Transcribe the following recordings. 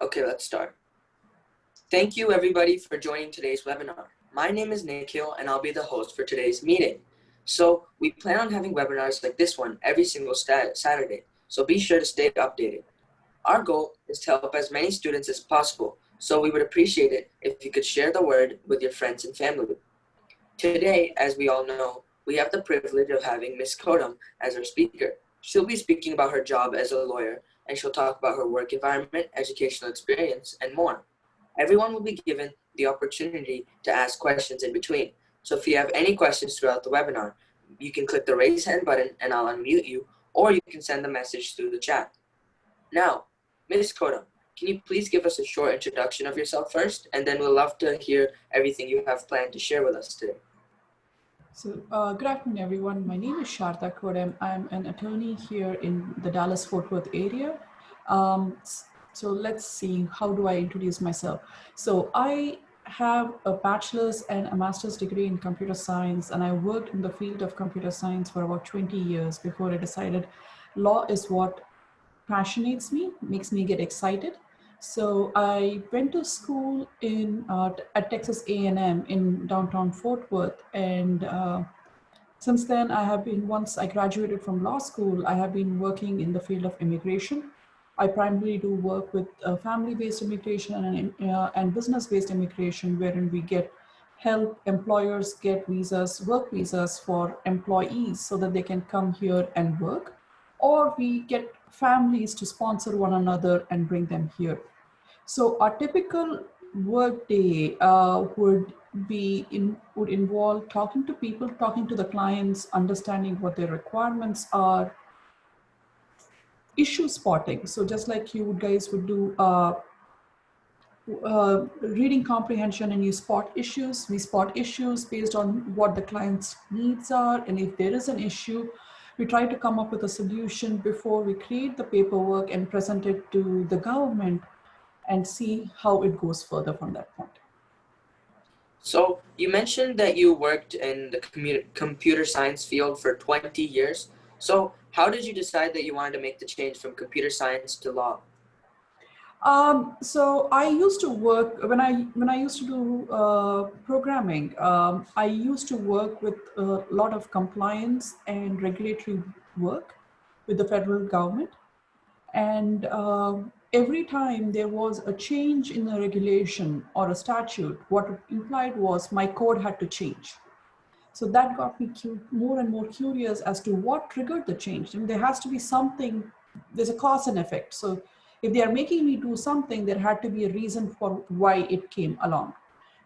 Okay, let's start. Thank you everybody for joining today's webinar. My name is Nikhil and I'll be the host for today's meeting. So we plan on having webinars like this one every single Saturday, so be sure to stay updated. Our goal is to help as many students as possible, so we would appreciate it if you could share the word with your friends and family. Today, as we all know, we have the privilege of having Ms. Kodem as our speaker. She'll be speaking about her job as a lawyer, and she'll talk about her work environment, educational experience, and more. Everyone will be given the opportunity to ask questions in between. So if you have any questions throughout the webinar, you can click the raise hand button and I'll unmute you, or you can send the message through the chat. Now, Ms. Kodem, can you please give us a short introduction of yourself first, and then we'll love to hear everything you have planned to share with us today. So good afternoon, everyone. My name is Sharadha Kodem. I'm an attorney here in the Dallas-Fort Worth area. So let's see, how do I introduce myself? So I have a bachelor's and a master's degree in computer science, and I worked in the field of computer science for about 20 years before I decided law is what passionates me, makes me get excited. So I went to school at Texas A&M in downtown Fort Worth, and since then once I graduated from law school, I have been working in the field of immigration. I primarily do work with family-based immigration and business-based immigration, wherein we help employers get visas, work visas for employees so that they can come here and work, or we get families to sponsor one another and bring them here. So our typical workday would involve talking to people, talking to the clients, understanding what their requirements are, issue spotting. So just like you guys would do reading comprehension, and you spot issues. We spot issues based on what the client's needs are, and if there is an issue, we try to come up with a solution before we create the paperwork and present it to the government and see how it goes further from that point. So you mentioned that you worked in the computer science field for 20 years. So how did you decide that you wanted to make the change from computer science to law? So I used to work when I used to do programming. I used to work with a lot of compliance and regulatory work with the federal government, and every time there was a change in a regulation or a statute, what it implied was my code had to change. So that got me more and more curious as to what triggered the change. I mean, there has to be something, there's a cause and effect. So if they are making me do something, there had to be a reason for why it came along.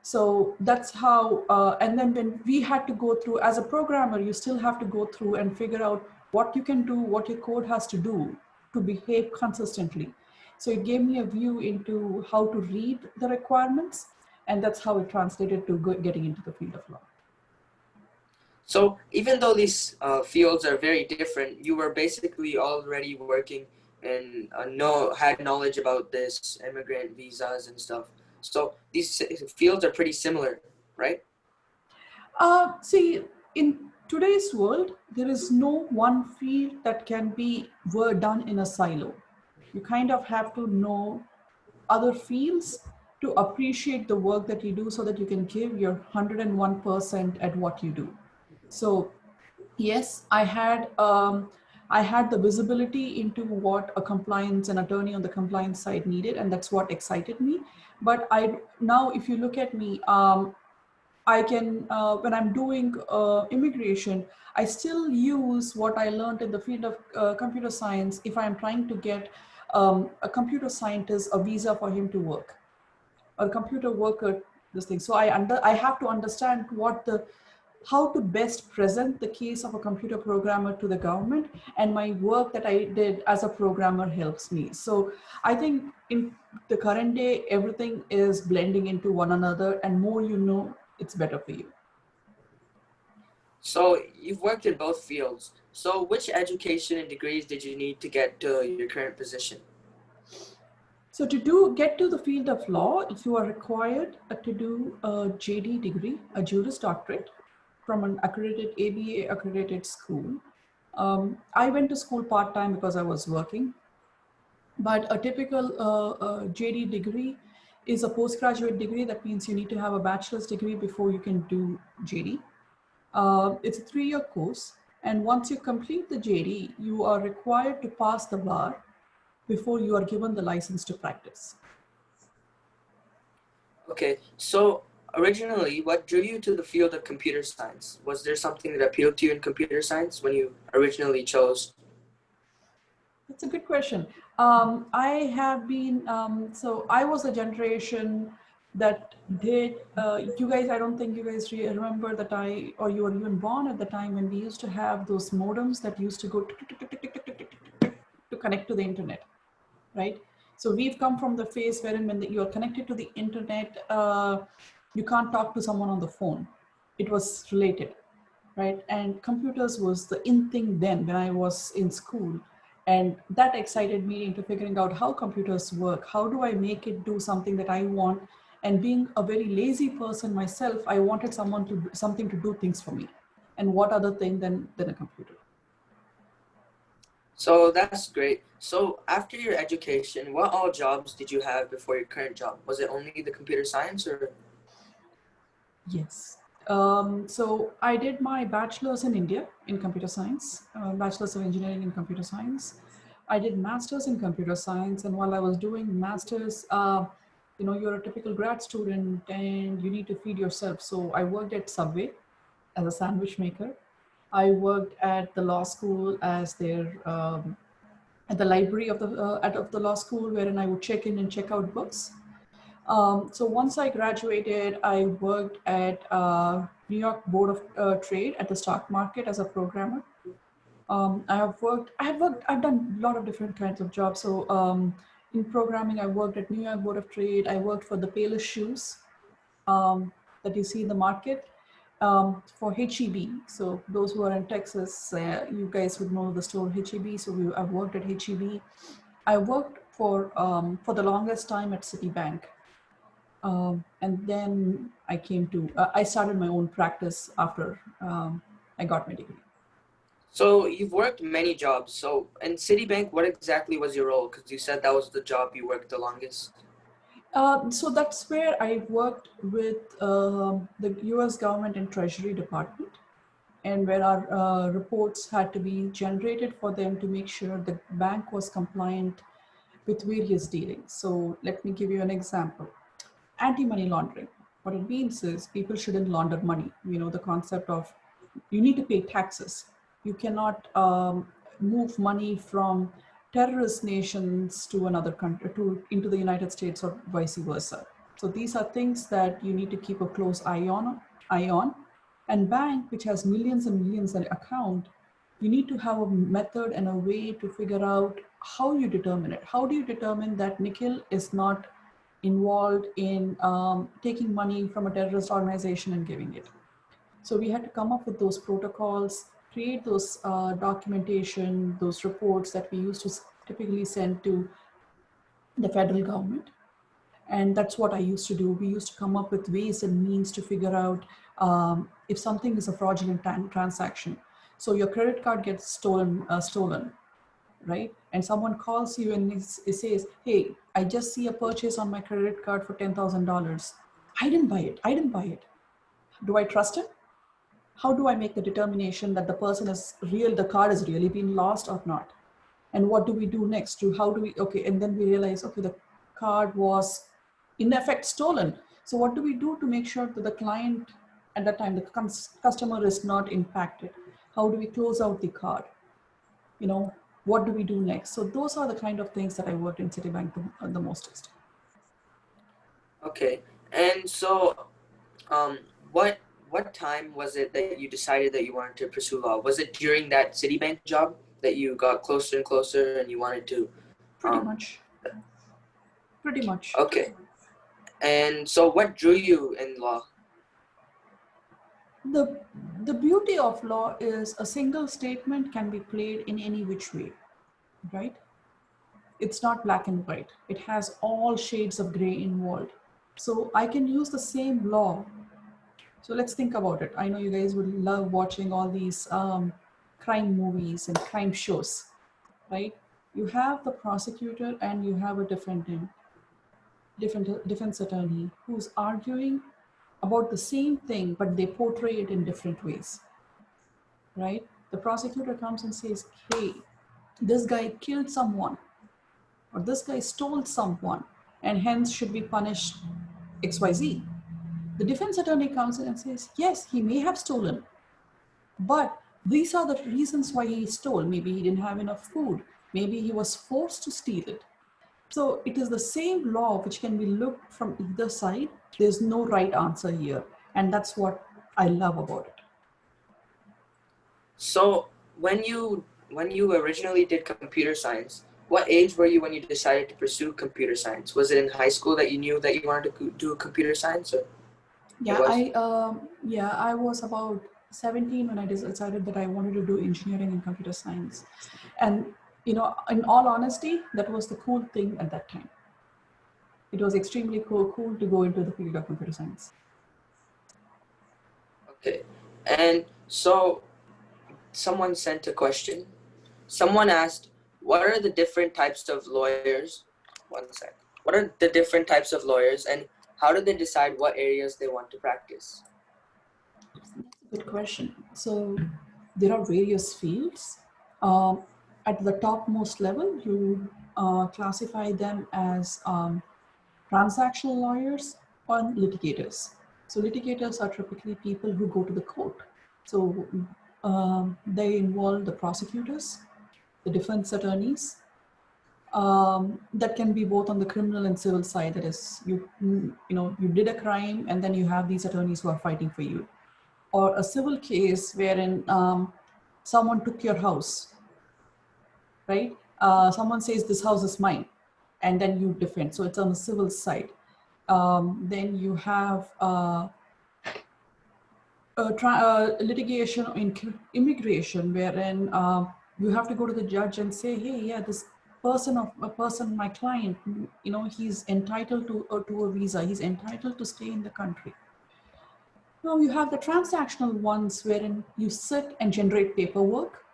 So that's how, and then when we had to go through, as a programmer, you still have to go through and figure out what you can do, what your code has to do to behave consistently. So it gave me a view into how to read the requirements, and that's how it translated to getting into the field of law. So even though these fields are very different, you were basically already working and had knowledge about this immigrant visas and stuff. So these fields are pretty similar, right? See, in today's world, there is no one field that can be done in a silo. You kind of have to know other fields to appreciate the work that you do so that you can give your 101% at what you do. So yes, I had the visibility into what a compliance, an attorney on the compliance side needed, and that's what excited me. But now, if you look at me, I can, when I'm doing immigration, I still use what I learned in the field of computer science if I'm trying to get a computer scientist a visa for him to work, or a computer worker, this thing. So I have to understand how to best present the case of a computer programmer to the government, and my work that I did as a programmer helps me. So I think in the current day, everything is blending into one another, and more you know, it's better for you. So you've worked in both fields. So which education and degrees did you need to get to your current position? So to get to the field of law, you are required to do a JD degree, a Juris Doctorate, from an accredited ABA accredited school. I went to school part-time because I was working. But a typical JD degree is a postgraduate degree. That means you need to have a bachelor's degree before you can do JD. It's a 3-year course. And once you complete the JD, you are required to pass the bar before you are given the license to practice. Okay, so originally, what drew you to the field of computer science? Was there something that appealed to you in computer science when you originally chose? That's a good question. I have been, so I was a generation that did, you guys, I don't think you guys remember that or you were even born at the time when we used to have those modems that used to go tick, tick, tick, tick, tick, tick, tick, tick, tick, tick, to connect to the internet, right? So we've come from the phase wherein when you're connected to the internet, you can't talk to someone on the phone. It was related, right? And computers was the in thing then when I was in school. And that excited me into figuring out how computers work. How do I make it do something that I want? And being a very lazy person myself, I wanted something to do things for me. And what other thing than a computer? So that's great. So after your education, what all jobs did you have before your current job? Was it only the computer science or? Yes. So I did my bachelor's in India in computer science, bachelor's of engineering in computer science. I did master's in computer science, and while I was doing master's, you're a typical grad student and you need to feed yourself. So I worked at Subway as a sandwich maker. I worked at the law school as their at the library of the law school, wherein I would check in and check out books. So once I graduated, I worked at New York Board of Trade at the stock market as a programmer. I've done a lot of different kinds of jobs. So in programming, I worked at New York Board of Trade. I worked for the Payless shoes that you see in the market for HEB. So those who are in Texas, you guys would know the store HEB. So I've worked at HEB. I worked for the longest time at Citibank. And then I started my own practice after I got my degree. So you've worked many jobs. So in Citibank, what exactly was your role? Because you said that was the job you worked the longest. So that's where I worked with the US government and Treasury Department, and where our reports had to be generated for them to make sure the bank was compliant with various dealings. So let me give you an example. Anti-money laundering. What it means is people shouldn't launder money. You know, the concept of you need to pay taxes. You cannot move money from terrorist nations to another country, into the United States or vice versa. So these are things that you need to keep a close eye on. And bank, which has millions and millions in account, you need to have a method and a way to figure out how you determine it. How do you determine that Nikhil is not involved in taking money from a terrorist organization and giving it? So we had to come up with those protocols, create those documentation, those reports that we used to typically send to the federal government. And that's what I used to do. We used to come up with ways and means to figure out if something is a fraudulent transaction. So your credit card gets stolen, right? And someone calls you and it says, "Hey, I just see a purchase on my credit card for $10,000. I didn't buy it. I didn't buy it. Do I trust him? How do I make the determination that the person is real, the card is really been lost or not? And what do we do next? Okay, and then we realize, okay, the card was in effect stolen. So what do we do to make sure that the client at that time, the customer is not impacted? How do we close out the card? You know, what do we do next? So those are the kind of things that I worked in Citibank the mostest. Okay. And so, um, what time was it that you decided that you wanted to pursue law? Was it during that Citibank job that you got closer and closer and you wanted to, Pretty um, much. Pretty much. okay. And so what drew you in law? The, the beauty of law is a single statement can be played in any which way, right? It's not black and white. It has all shades of gray involved. So I can use the same law. So let's think about it. I know you guys would love watching all these crime movies and crime shows, right? You have the prosecutor and you have a defendant, different defense attorney who's arguing about the same thing, but they portray it in different ways, right? The prosecutor comes and says, hey, this guy killed someone, or this guy stole someone, and hence should be punished XYZ. The defense attorney comes in and says, yes, he may have stolen, but these are the reasons why he stole. Maybe he didn't have enough food. Maybe he was forced to steal it. So it is the same law which can be looked from either side. There's no right answer here. And that's what I love about it. So when you originally did computer science, what age were you when you decided to pursue computer science? Was it in high school that you knew that you wanted to do computer science, or it Yeah, was? I was about 17 when I decided that I wanted to do engineering and computer science. And in all honesty, that was the cool thing at that time. It was extremely cool to go into the field of computer science. Okay. And so someone sent a question. Someone asked, what are the different types of lawyers? One sec. What are the different types of lawyers, and how do they decide what areas they want to practice? Good question. So there are various fields. Um, at the topmost level, you classify them as transactional lawyers or litigators. So litigators are typically people who go to the court. So they involve the prosecutors, the defense attorneys. That can be both on the criminal and civil side. That is, you did a crime, and then you have these attorneys who are fighting for you. Or a civil case wherein someone took your house, right? Someone says this house is mine, and then you defend. So it's on the civil side. Then you have litigation in immigration, wherein you have to go to the judge and say, hey, yeah, this person, my client, he's entitled to a visa. He's entitled to stay in the country. Now you have the transactional ones wherein you sit and generate paperwork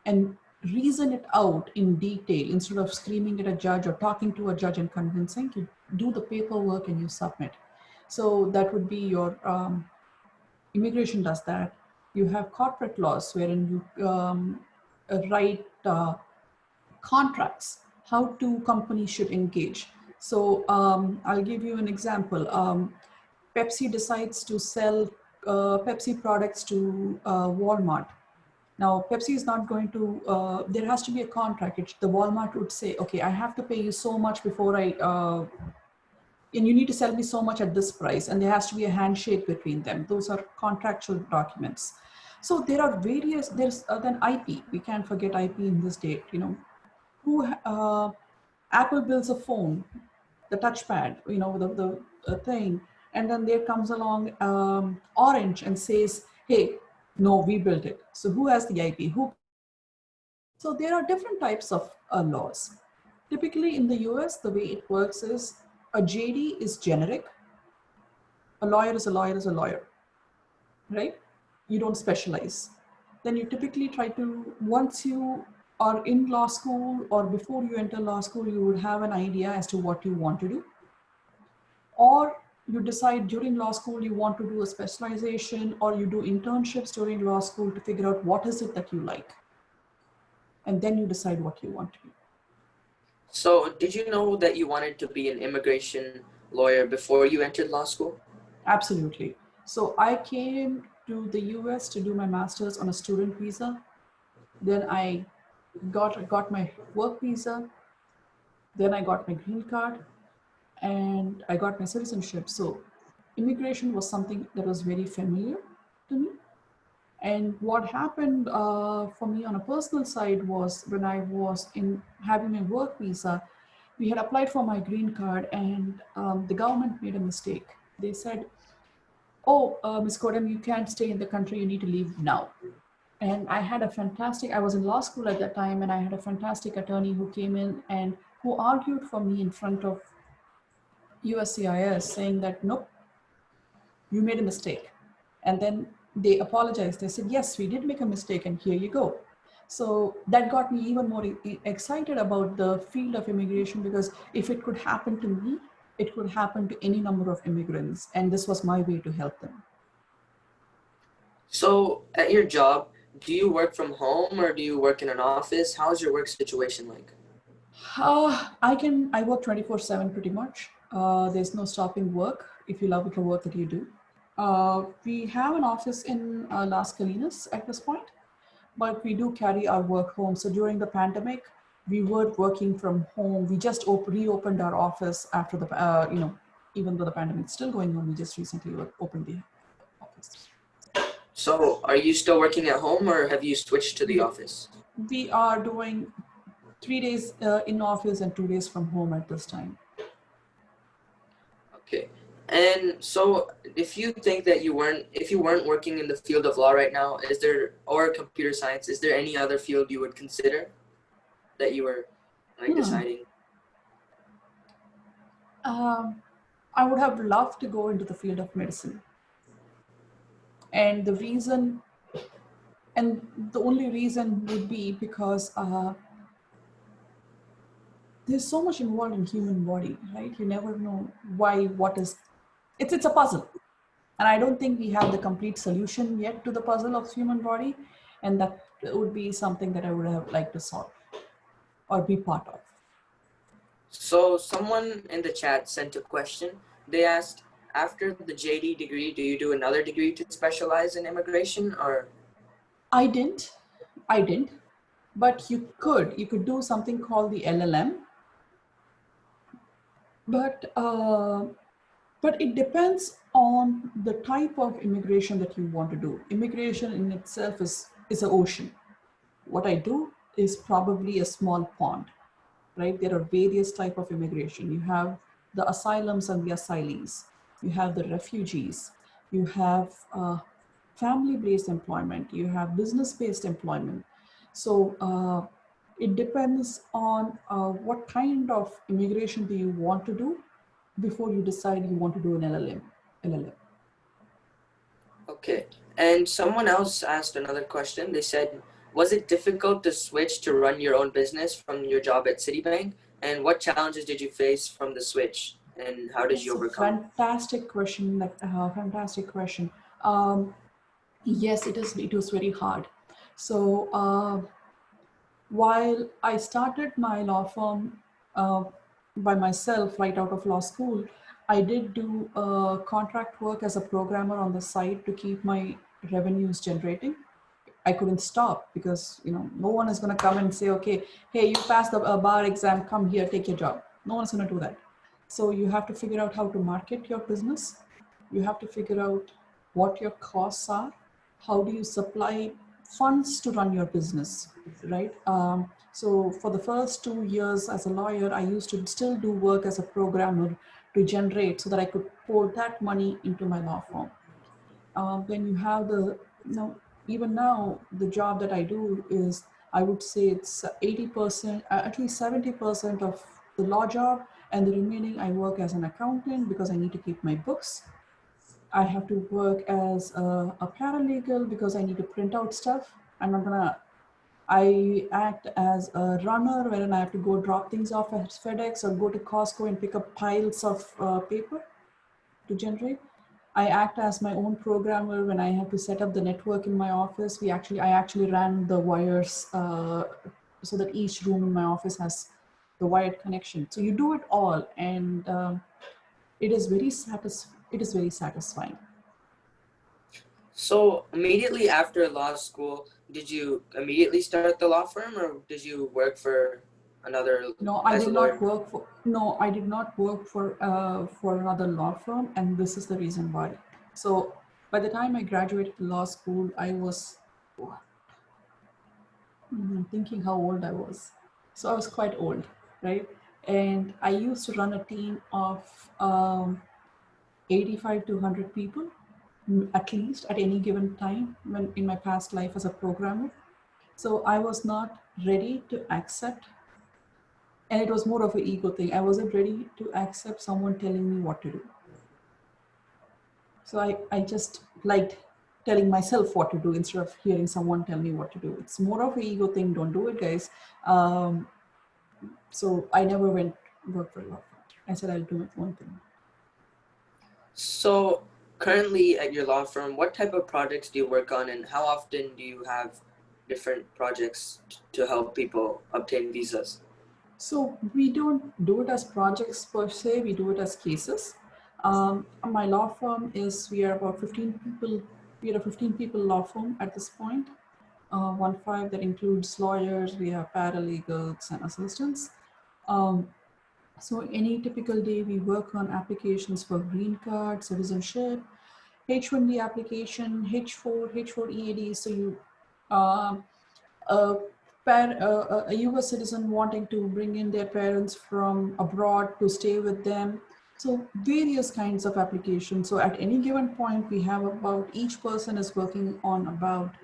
and reason it out in detail instead of screaming at a judge or talking to a judge and convincing. You do the paperwork and you submit. So that would be your immigration does that. You have corporate laws wherein you write contracts, how two companies should engage. So I'll give you an example. Pepsi decides to sell Pepsi products to Walmart. Now, Pepsi is not going to, there has to be a contract. The Walmart would say, okay, I have to pay you so much before and you need to sell me so much at this price. And there has to be a handshake between them. Those are contractual documents. So there are there's then IP. We can't forget IP in this date, who Apple builds a phone, the touchpad, the thing, and then there comes along Orange and says, "Hey, no, we built it." So who has the IP? Who? So there are different types of laws. Typically in the US, the way it works is a JD is generic. A lawyer is a lawyer is a lawyer, right? You don't specialize. Then you typically try to, once you are in law school or before you enter law school, you would have an idea as to what you want to do. Or you decide during law school you want to do a specialization, or you do internships during law school to figure out what is it that you like. And then you decide what you want to do. So did you know that you wanted to be an immigration lawyer before you entered law school? Absolutely. So I came to the US to do my master's on a student visa. Then I got my work visa. Then I got my green card and I got my citizenship. So immigration was something that was very familiar to me. And what happened for me on a personal side was when I was in having my work visa, we had applied for my green card and the government made a mistake. They said, oh, Ms. Kodem, you can't stay in the country, you need to leave now. And I was in law school at that time, and I had a fantastic attorney who came in and who argued for me in front of USCIS saying that, nope, you made a mistake. And then they apologized. They said, yes, we did make a mistake, and here you go. So that got me even more excited about the field of immigration, because if it could happen to me, it could happen to any number of immigrants, and this was my way to help them. So, at your job, do you work from home or do you work in an office? How's your work situation like? I work 24/7 pretty much. There's no stopping work if you love the work that you do. We have an office in Las Colinas at this point, but we do carry our work home. So during the pandemic, we were working from home. We just reopened our office after the, even though the pandemic is still going on, we just recently opened the office. So, are you still working at home or have you switched to the We, office? we are doing 3 days in office and 2 days from home at this time. Okay. And so, if you weren't working in the field of law right now, or computer science, is there any other field you would consider that you were like Hmm. deciding? Um, I would have loved to go into the field of medicine. And the reason, and the only reason would be because there's so much involved in human body, right? You never know why, what is, it's a puzzle. And I don't think we have the complete solution yet to the puzzle of human body. And that would be something that I would have liked to solve or be part of. So, someone in the chat sent a question. They asked, after the JD degree, do you do another degree to specialize in immigration or? I didn't, I didn't, but you could do something called the LLM, but it depends on the type of immigration that you want to do. Immigration in itself is an ocean. What I do is probably a small pond, right? There are various type of immigration. You have the asylums and the asylees. You have the refugees. You have family-based employment. You have business-based employment. So it depends on what kind of immigration do you want to do before you decide you want to do an LLM. Okay. And someone else asked another question. They said, was it difficult to switch to run your own business from your job at Citibank? And what challenges did you face from the switch? And how did you That's a overcome? fantastic question. Fantastic question. Um, yes, it is. It was very hard. So while I started my law firm uh, by myself right out of law school, I did do contract work as a programmer on the side to keep my revenues generating. I couldn't stop because no one is going to come and say, okay, hey, you passed the bar exam, come here, take your job. No one's going to do that. So you have to figure out how to market your business. You have to figure out what your costs are. How do you supply funds to run your business, right? So for the first 2 years as a lawyer, I used to still do work as a programmer to generate so that I could pour that money into my law firm. When you have even now, the job that I do is, I would say it's 80%, at least 70% of the law job, and the remaining I work as an accountant because I need to keep my books. I have to work as a paralegal because I need to print out stuff. I act as a runner wherein I have to go drop things off at FedEx or go to Costco and pick up piles of paper to generate. I act as my own programmer when I have to set up the network in my office. I actually ran the wires so that each room in my office has the wired connection. So you do it all, and it is very satisfying. So immediately after law school, did you immediately start the law firm or did you work for another No, I as a did lawyer? not work for. No, I did not work for another law firm, and this is the reason why. So by the time I graduated law school, I was thinking how old I was. So I was quite old, right? And I used to run a team of 85 to 100 people, at least at any given time when in my past life as a programmer. So I was not ready to accept, and it was more of an ego thing. I wasn't ready to accept someone telling me what to do. So I just liked telling myself what to do instead of hearing someone tell me what to do. It's more of an ego thing. Don't do it, guys. Um, so I never went work for a law firm. I said I'll do my own thing. So, currently at your law firm, what type of projects do you work on, and how often do you have different projects to help people obtain visas? So we don't do it as projects per se. We do it as cases. My law firm is we are about 15 people. We are a 15 people law firm at this point. 1 5 that includes lawyers. We have paralegals and assistants. Um, so any typical day, we work on applications for green card, citizenship, H1B application, H4, H4 EAD. So you um, a, a US citizen wanting to bring in their parents from abroad to stay with them. So various kinds of applications. So at any given point, we have about each person is working on about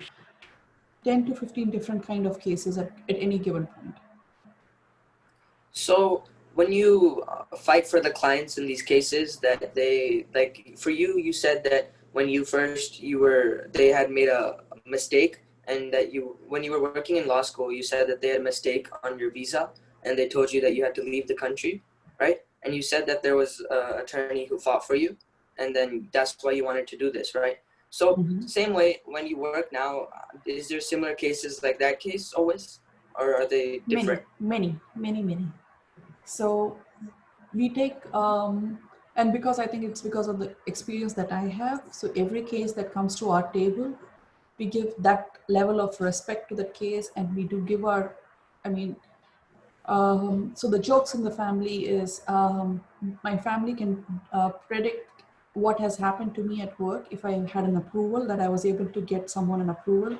10 to 15 different kind of cases at any given point. So, when you fight for the clients in these cases, that they like for you, you said that when you first they had made a mistake, and that you when you were working in law school, you said that they had a mistake on your visa, and they told you that you had to leave the country, right? And you said that there was an attorney who fought for you, and then that's why you wanted to do this, right? So, Mhm. same way when you work now, is there similar cases like that case always, or are they Many, different? many, many, many. So we take, and because I think it's because of the experience that I have, so every case that comes to our table, we give that level of respect to the case, and we do give our, I mean, so the jokes in the family is my family can predict what has happened to me at work if I had an approval, that I was able to get someone an approval.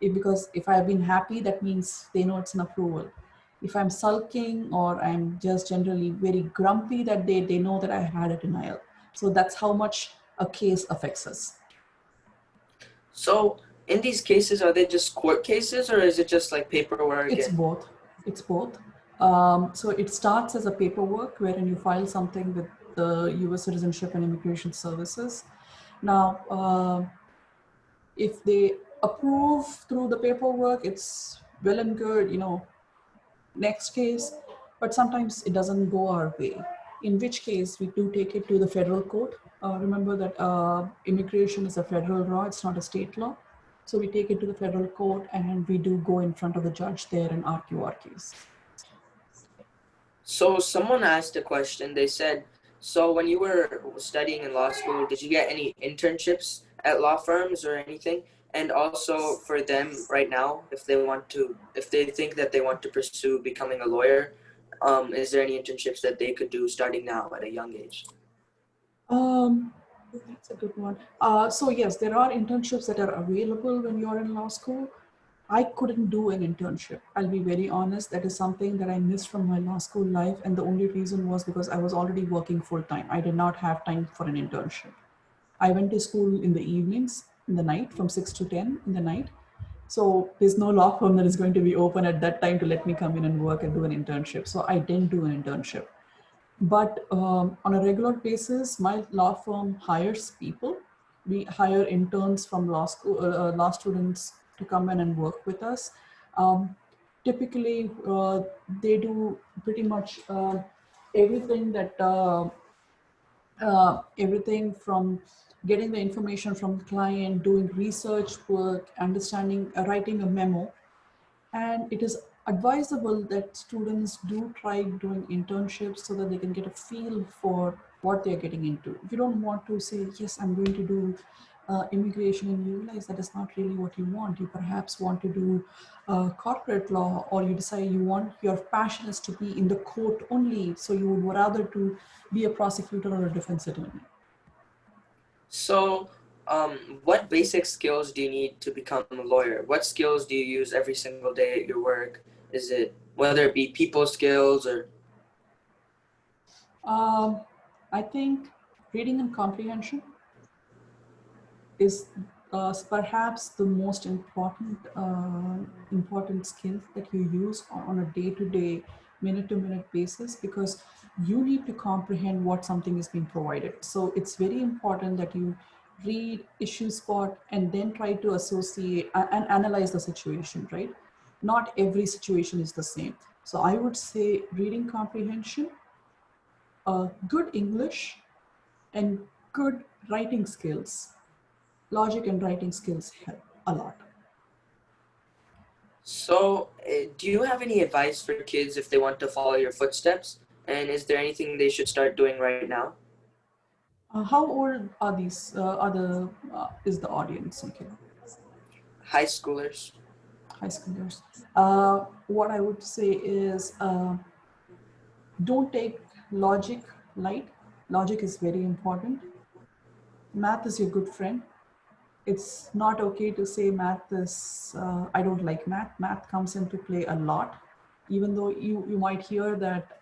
Because if I've been happy, that means they know it's an approval. If I'm sulking or I'm just generally very grumpy that day, they know that I had a denial. So that's how much a case affects us. So, in these cases, are they just court cases, or is it just like paperwork It's and both. It's both. So it starts as a paperwork wherein you file something with the U.S. Citizenship and Immigration Services. Now, if they approve through the paperwork, it's well and good, next case. But sometimes it doesn't go our way, in which case we do take it to the federal court. Remember that immigration is a federal law, it's not a state law. So we take it to the federal court and we do go in front of the judge there and argue our case. so someone asked a question. They said, so when you were studying in law school, did you get any internships at law firms or anything? And also for them right now, if they think that they want to pursue becoming a lawyer, is there any internships that they could do starting now at a young age? Um, that's a good one. So yes, there are internships that are available when you're in law school. I couldn't do an internship. I'll be very honest. That is something that I missed from my law school life. And the only reason was because I was already working full time. I did not have time for an internship. I went to school in the evenings, in the night, from 6 to 10 in the night. So there's no law firm that is going to be open at that time to let me come in and work and do an internship. So I didn't do an internship. But on a regular basis, my law firm hires people. We hire interns from law school, law students to come in and work with us. Um, Typically, they do pretty much everything that everything from getting the information from the client, doing research work, understanding, writing a memo. And it is advisable that students do try doing internships so that they can get a feel for what they're getting into. You don't want to say, yes, I'm going to do immigration, and you realize that is not really what you want. You perhaps want to do corporate law, or you decide your passion is to be in the court only. So you would rather to be a prosecutor or a defense attorney. So, what basic skills do you need to become a lawyer? What skills do you use every single day at your work? Is it whether it be people skills or Um, I think reading and comprehension is perhaps the most important skill that you use on a day-to-day, minute-to-minute basis, because you need to comprehend what something is being provided. So it's very important that you read, issue spot, and then try to associate and analyze the situation, right? Not every situation is the same. So I would say reading comprehension, good English, and good writing skills, logic and writing skills help a lot. So, do you have any advice for kids if they want to follow your footsteps? And is there anything they should start doing right now? How old are these? Is the audience? Okay, High schoolers. high schoolers. What I would say is don't take logic light. Logic is very important. Math is your good friend. It's not okay to say math is, I don't like math. Math comes into play a lot. Even though you might hear that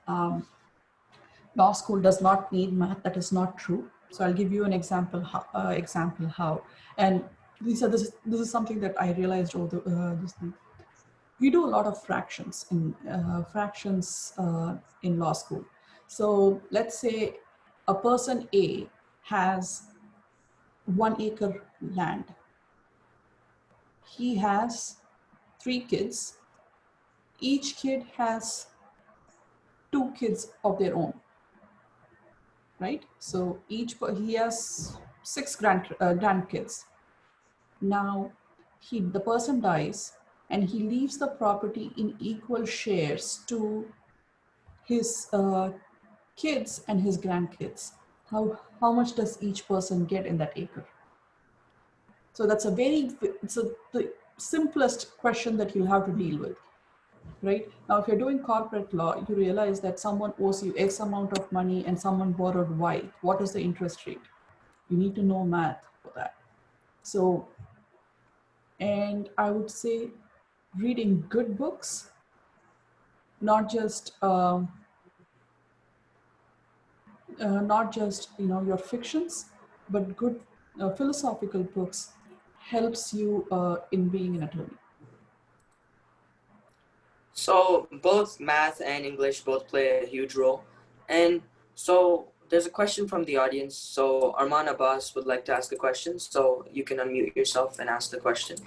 law school does not need math, that is not true. So I'll give you an example how. And this is something that I realized over this thing. We do a lot of fractions in law school. So let's say a person A has 1 acre land. He has 3 kids. Each kid has 2 kids of their own, right? So he has six grandkids. Now the person dies and he leaves the property in equal shares to his kids and his grandkids. How much does each person get in that acre? So that's the simplest question that you have to deal with, right? Now, if you're doing corporate law, you realize that someone owes you X amount of money and someone borrowed Y. What is the interest rate? You need to know math for that. So, and I would say reading good books, not just your fictions, but good philosophical books helps you in being an attorney. So, both math and English both play a huge role. And so, there's a question from the audience. So, Arman Abbas would like to ask a question. So, you can unmute yourself and ask the question.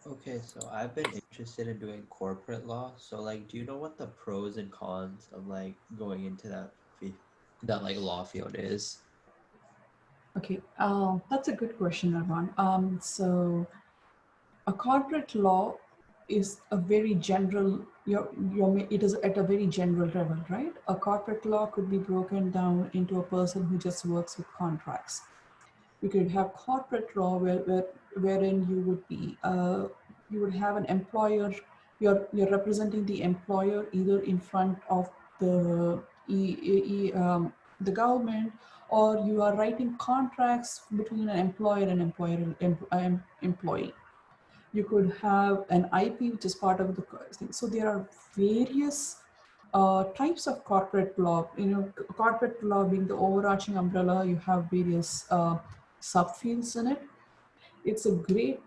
Okay, so I've been interested in doing corporate law. So like, do you know what the pros and cons of like going into that like law field is? Okay, that's a good question, Arman. So a corporate law is a very general. It is at a very general level, right? A corporate law could be broken down into a person who just works with contracts. You could have corporate law wherein you would have an employer. You're representing the employer either in front of the the government, or you are writing contracts between an employer and employee. You could have an IP, which is part of the thing. So there are various types of corporate law. Corporate law being the overarching umbrella, you have various subfields in it. It's a great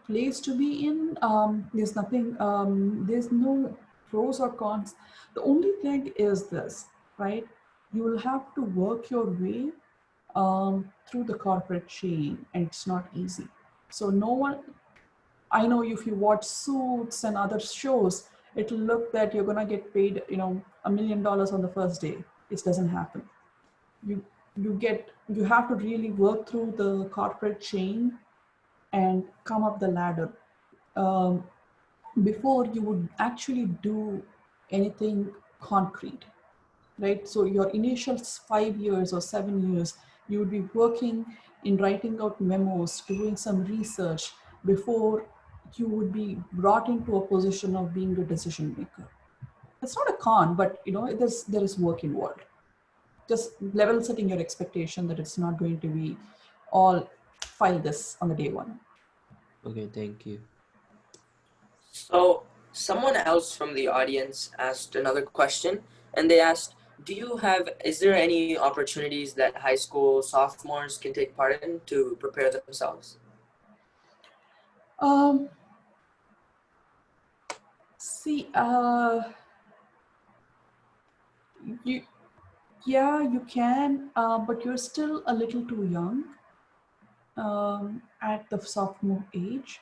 place to be in. There's no pros or cons. The only thing is this, right? You will have to work your way through the corporate chain, and it's not easy. So no one, I know if you watch Suits and other shows, it'll look that you're gonna get paid, $1 million on the first day. It doesn't happen. You you have to really work through the corporate chain and come up the ladder um, before you would actually do anything concrete, right? So your initial 5 years or 7 years, you would be working in writing out memos, doing some research before you would be brought into a position of being a decision maker. It's not a con, but there is work involved. Just level setting your expectation that it's not going to be all file this on the day one. Okay, thank you. So, someone else from the audience asked another question, and they asked, is there any opportunities that high school sophomores can take part in to prepare themselves? Um, See, you Yeah, you can, but you're still a little too young at the sophomore age.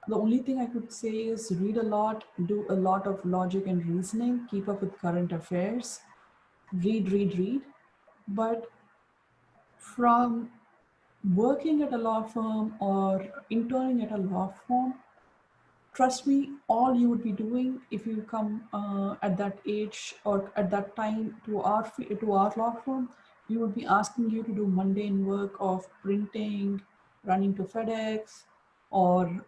The only thing I could say is read a lot, do a lot of logic and reasoning, keep up with current affairs, read. But from working at a law firm or interning at a law firm, trust me, all you would be doing if you come at that age or at that time to our law firm, you would be asking you to do mundane work of printing, running to FedEx, or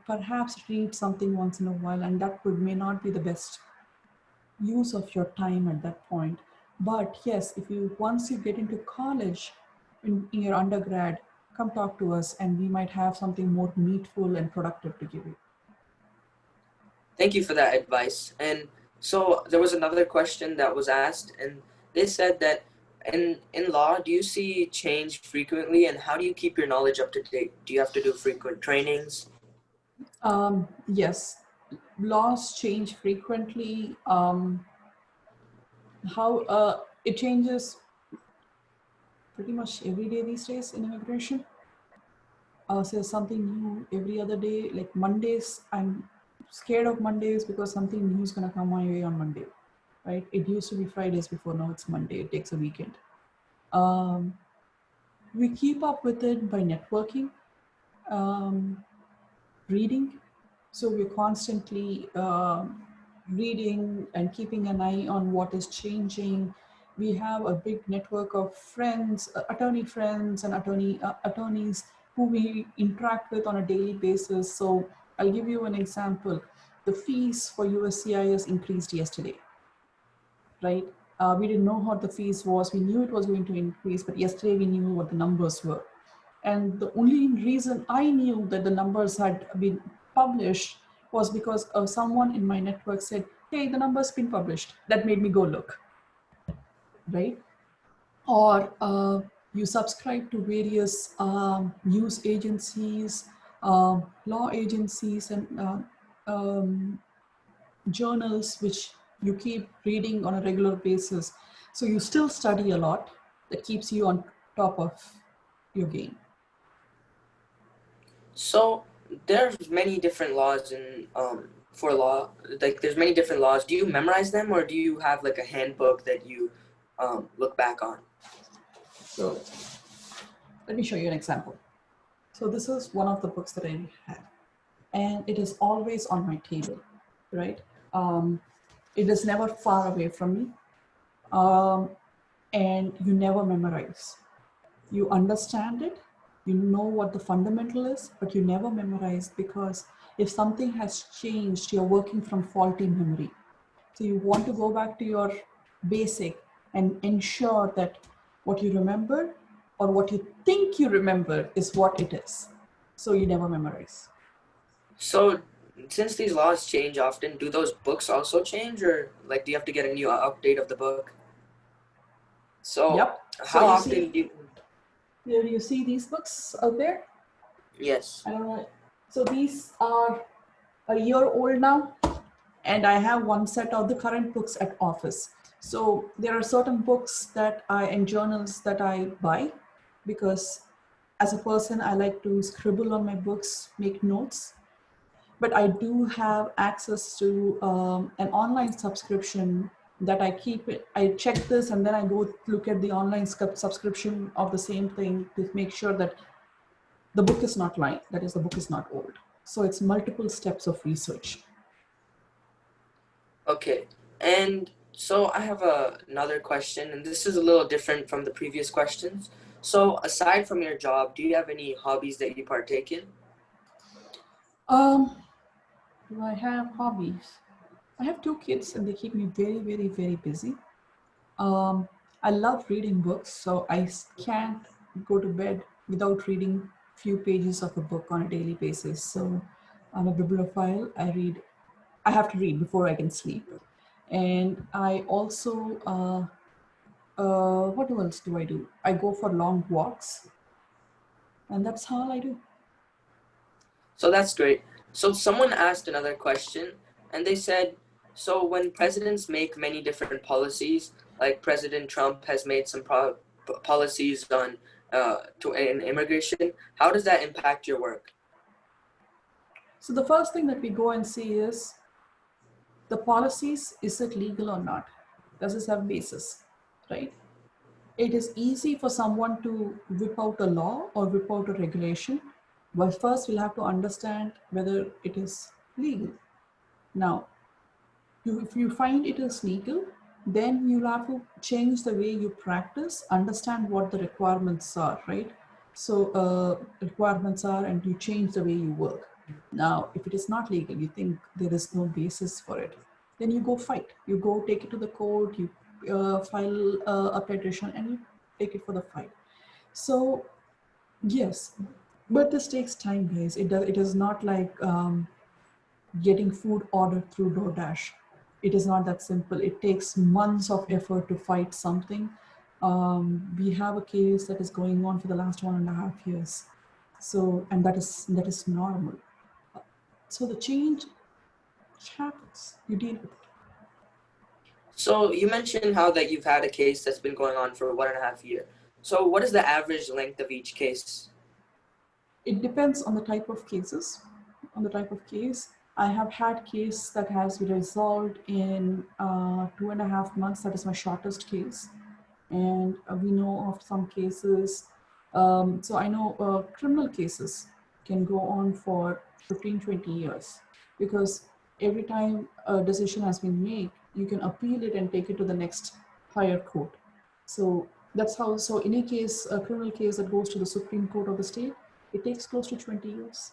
perhaps read something once in a while, and that could may not be the best use of your time at that point. But yes, if you once you get into college in your undergrad, come talk to us, and we might have something more meaningful and productive to give you. Thank you for that advice. And so there was another question that was asked, and they said that in law, do you see change frequently, and how do you keep your knowledge up to date? Do you have to do frequent trainings? Yes, laws change frequently. How it changes pretty much every day these days in immigration. So something new every other day. Like Mondays, I'm scared of Mondays because something new is gonna come my way on Monday, right? It used to be Fridays before, now it's Monday. It takes a weekend. Um, we keep up with it by networking, um, reading. So we're constantly reading and keeping an eye on what is changing. We have a big network of friends, attorney friends, and attorneys who we interact with on a daily basis. So I'll give you an example. The fees for USCIS increased yesterday, right? We didn't know what the fees was. We knew it was going to increase, but yesterday we knew what the numbers were. And the only reason I knew that the numbers had been published was because someone in my network said, hey, the number's been published. That made me go look, right? Or you subscribe to various news agencies, law agencies, and journals which you keep reading on a regular basis. So you still study a lot. That keeps you on top of your game. So there's many different laws in for law. Like there's many different laws. Do you memorize them, or do you have like a handbook that you look back on? So let me show you an example. So this is one of the books that I have, and it is always on my table, right? It is never far away from me, and you never memorize. You understand it, you know what the fundamental is, but you never memorize because if something has changed, you're working from faulty memory. So you want to go back to your basic and ensure that what you remember or what you think you remember is what it is. So you never memorize. So since these laws change often, do those books also change, or like do you have to get a new update of the book? So Yep. So how you often see, do you? you see these books out there? Yes. I don't know. So these are a year old now, and I have one set of the current books at office. So there are certain books that I and journals that I buy because as a person I like to scribble on my books, make notes. But I do have access to an online subscription that I keep it. I check this and then I go look at the online subscription of the same thing to make sure that the book is not lying. That is, the book is not old. So it's multiple steps of research. Okay. And so I have another question, and this is a little different from the previous questions. So aside from your job, do you have any hobbies that you partake in? Um, do I have hobbies? I have two kids and they keep me very busy. Um, I love reading books, so can't go to bed without reading few pages of a book on a daily basis. So I'm a bibliophile. I have to read before I can sleep. And I also, what else do I do? I go for long walks, and that's all I do. So that's great. So someone asked another question, and they said, So when presidents make many different policies, like President Trump has made some policies on in immigration, how does that impact your work? So the first thing that we go and see is the policies, is it legal or not? Does this have basis, right? It is easy for someone to whip out a law or whip out a regulation, but first we'll have to understand whether it is legal. Now, if you find it is legal, then you'll have to change the way you practice, understand what the requirements are, right? So requirements are, and you change the way you work. Now, if it is not legal, you think there is no basis for it, then you go fight. You go take it to the court, you file a petition, and you take it for the fight. So yes, but this takes time, guys. It is not like getting food ordered through DoorDash. It is not that simple. It takes months of effort to fight something. We have a case that is going on for the last 1.5 years. So, and that is normal. So the change happens. You deal with it. So you mentioned how that you've had a case that's been going on for 1.5 years. So what is the average length of each case? It depends on the type of cases. On the type of case, I have had case that has been resolved in 2.5 months. That is my shortest case. And we know of some cases. So I know criminal cases can go on for 15, 20 years because every time a decision has been made, you can appeal it and take it to the next higher court. So that's how, so any case, a criminal case that goes to the Supreme Court of the state, it takes close to 20 years.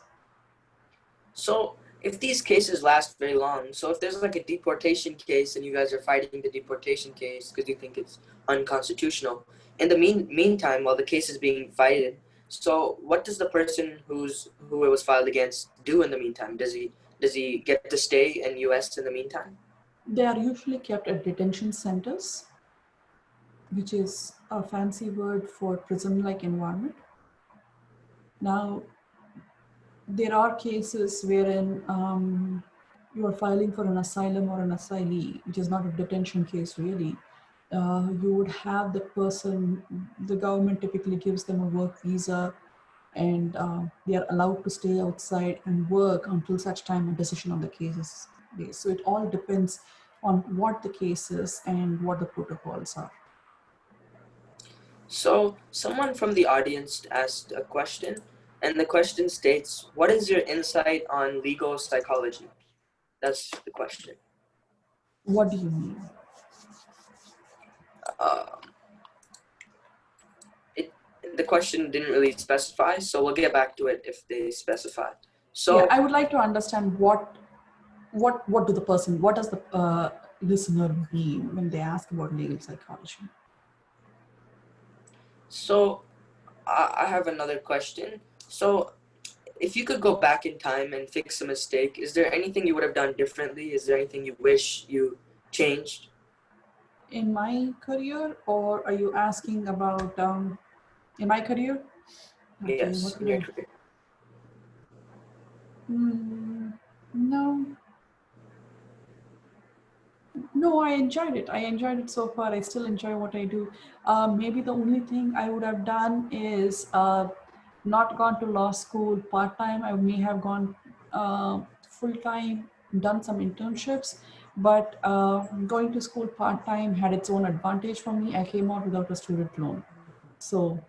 So if these cases last very long, so if there's like a deportation case and you guys are fighting the deportation case because you think it's unconstitutional, in the meantime, while the case is being fighted, so what does the person who it was filed against do in the meantime? Does he get to stay in US in the meantime? They are usually kept at detention centers, which is a fancy word for prison-like environment. Now, there are cases wherein you are filing for an asylum or an asylee, which is not a detention case really. You would have the person, the government typically gives them a work visa, and they are allowed to stay outside and work until such time a decision on the case is based. So it all depends on what the case is and what the protocols are. So someone from the audience asked a question, and the question states, "What is your insight on legal psychology?" That's the question. What do you mean? Uh, it the question didn't really specify, so we'll get back to it if they specify. Yeah, So I would like to understand what does the listener mean when they ask about legal psychology? so I have another question. So if you could go back in time and fix a mistake, is there anything you would have done differently? Is there anything you wish you changed? In my career, or are you asking about in my career? Okay, Yes, what in would your I? career. No, no, I enjoyed it. I enjoyed it so far. I still enjoy what I do. Maybe the only thing I would have done is not gone to law school part time. I may have gone full time, done some internships, but going to school part time had its own advantage for me. I came out without a student loan, so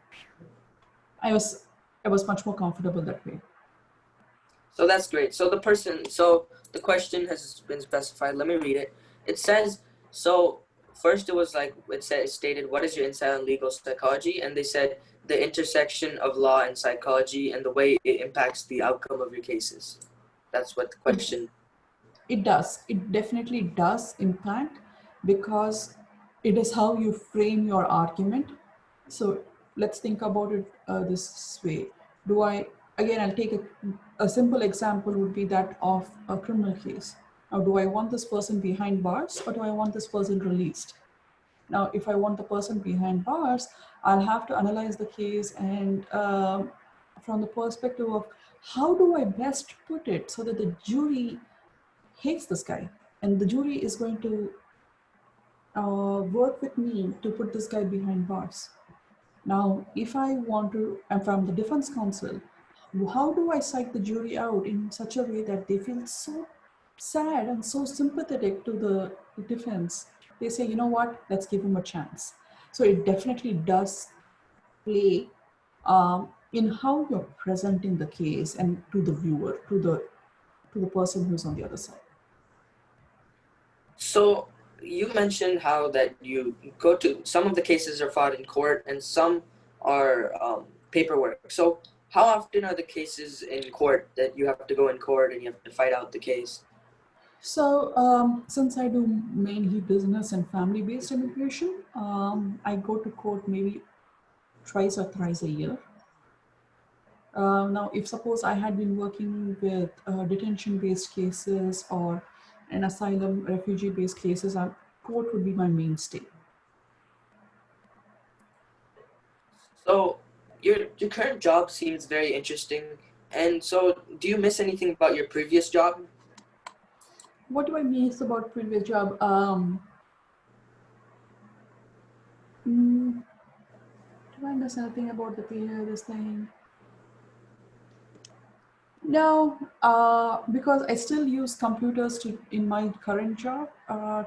I was I was much more comfortable that way. So that's great. So the question has been specified. Let me read it. It says, so first it was like, it stated, what is your insight on legal psychology? And they said the intersection of law and psychology and the way it impacts the outcome of your cases. That's what the It question. It does. It definitely does impact because it is how you frame your argument. So let's think about it this way. Do I, again, I'll take a simple example would be that of a criminal case. Now, do I want this person behind bars or do I want this person released? Now, if I want the person behind bars, I'll have to analyze the case and from the perspective of how do I best put it so that the jury hates this guy and the jury is going to work with me to put this guy behind bars. Now, if I want to, if I'm the defense counsel, how do I psych the jury out in such a way that they feel so sad and so sympathetic to the defense? They say, you know what, let's give him a chance. So it definitely does play in how you're presenting the case and to the viewer, to the person who's on the other side. So you mentioned how that you go to some of the cases are fought in court and some are paperwork. So how often are the cases in court that you have to go in court and you have to fight out the case? So, since I do mainly business and family-based immigration, I go to court maybe twice or thrice a year. Now, if suppose I had been working with detention-based cases or an asylum refugee-based cases, court would be my mainstay. So your current job seems very interesting. And so do you miss anything about your previous job? What do I miss about previous job? Do I miss anything about the previous thing? No, because I still use computers in my current job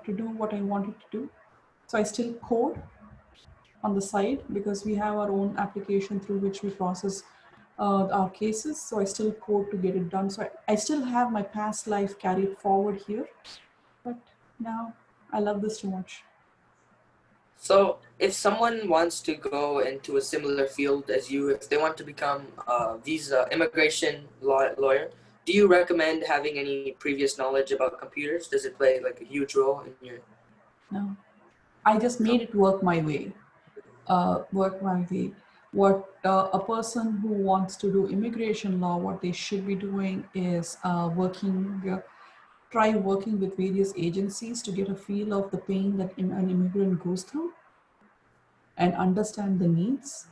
to do what I wanted to do. So I still code on the side because we have our own application through which we process our cases. So I still code to get it done. So I still have my past life carried forward here, but now I love this too much. So if someone wants to go into a similar field as you, if they want to become a visa immigration lawyer, do you recommend having any previous knowledge about computers? Does it play like a huge role in your? No, I just made it work my way. Work my way. What a person who wants to do immigration law, what they should be doing is try working with various agencies to get a feel of the pain that an immigrant goes through and understand the needs.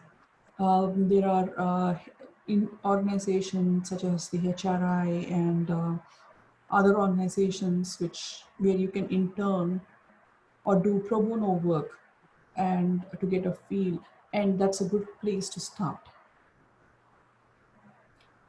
There are in organizations such as the HRI and other organizations where you can intern or do pro bono work and to get a feel, and that's a good place to start.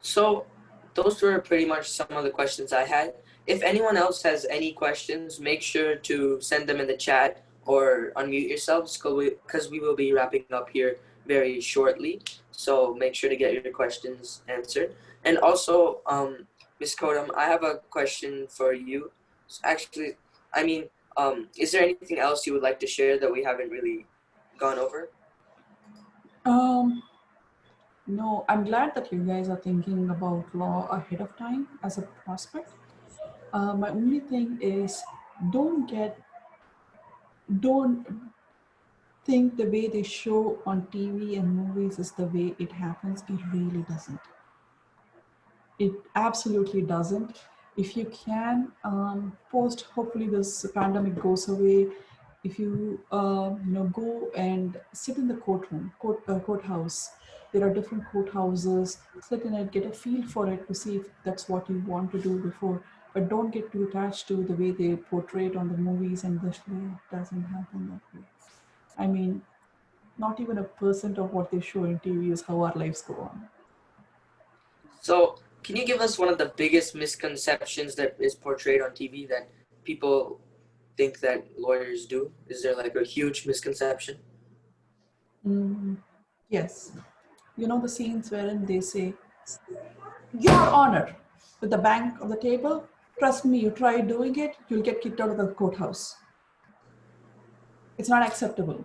So those were pretty much some of the questions I had. If anyone else has any questions, make sure to send them in the chat or unmute yourselves because we will be wrapping up here very shortly. So make sure to get your questions answered. And also, Ms. Kodem, I have a question for you. Actually, I mean, is there anything else you would like to share that we haven't really gone over? Um, no, I'm glad that you guys are thinking about law ahead of time as a prospect. My only thing is don't get don't think the way they show on TV and movies is the way it happens. It really doesn't. It absolutely doesn't. If you can post, hopefully this pandemic goes away. If you go and sit in the courthouse, there are different courthouses. Sit in it, get a feel for it to see if that's what you want to do before. But don't get too attached to the way they portray it on the movies and the show. It doesn't happen that way. I mean, not even a percent of what they show in TV is how our lives go on. So, can you give us one of the biggest misconceptions that is portrayed on TV that people think that lawyers do? Is there like a huge misconception? Yes. You know the scenes wherein they say, Your Honor, with the bang of the table, trust me, you try doing it, you'll get kicked out of the courthouse. It's not acceptable.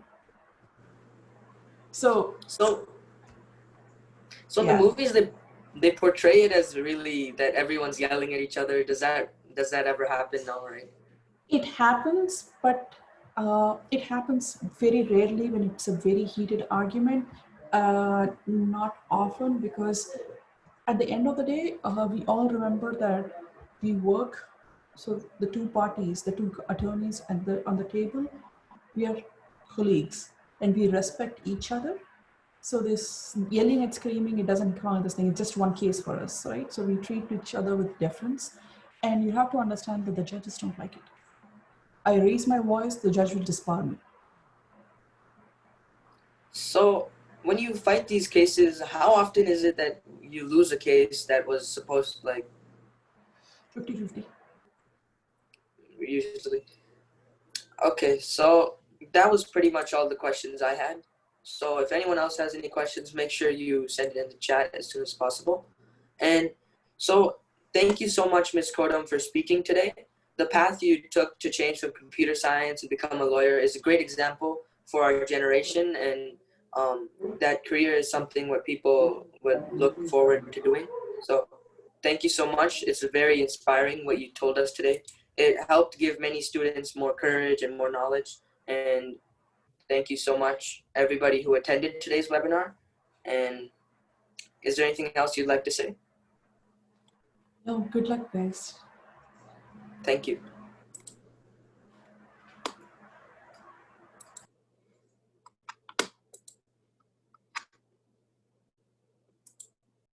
So, So, so in the yeah, movies they portray it as really that everyone's yelling at each other. Does that ever happen? No, right? it happens, but it happens very rarely when it's a very heated argument. Not often because at the end of the day, we all remember that we work. So the two parties, the two attorneys on the table, we are colleagues and we respect each other. So this yelling and screaming, it doesn't count this thing. It's just one case for us, right? So we treat each other with deference, and you have to understand that the judges don't like it. I raise my voice, the judge will disbar me. So, when you fight these cases, how often is it that you lose a case that was supposed, like, 50-50. usually? Okay, so that was pretty much all the questions I had. So, if anyone else has any questions, make sure you send it in the chat as soon as possible. And so, thank you so much, Ms. Kodem, for speaking today. The path you took to change from computer science and become a lawyer is a great example for our generation, and that career is something what people would look forward to doing. So, thank you so much. It's very inspiring what you told us today. It helped give many students more courage and more knowledge. And thank you so much, everybody who attended today's webinar. And is there anything else you'd like to say? No, good luck, guys. Thank you.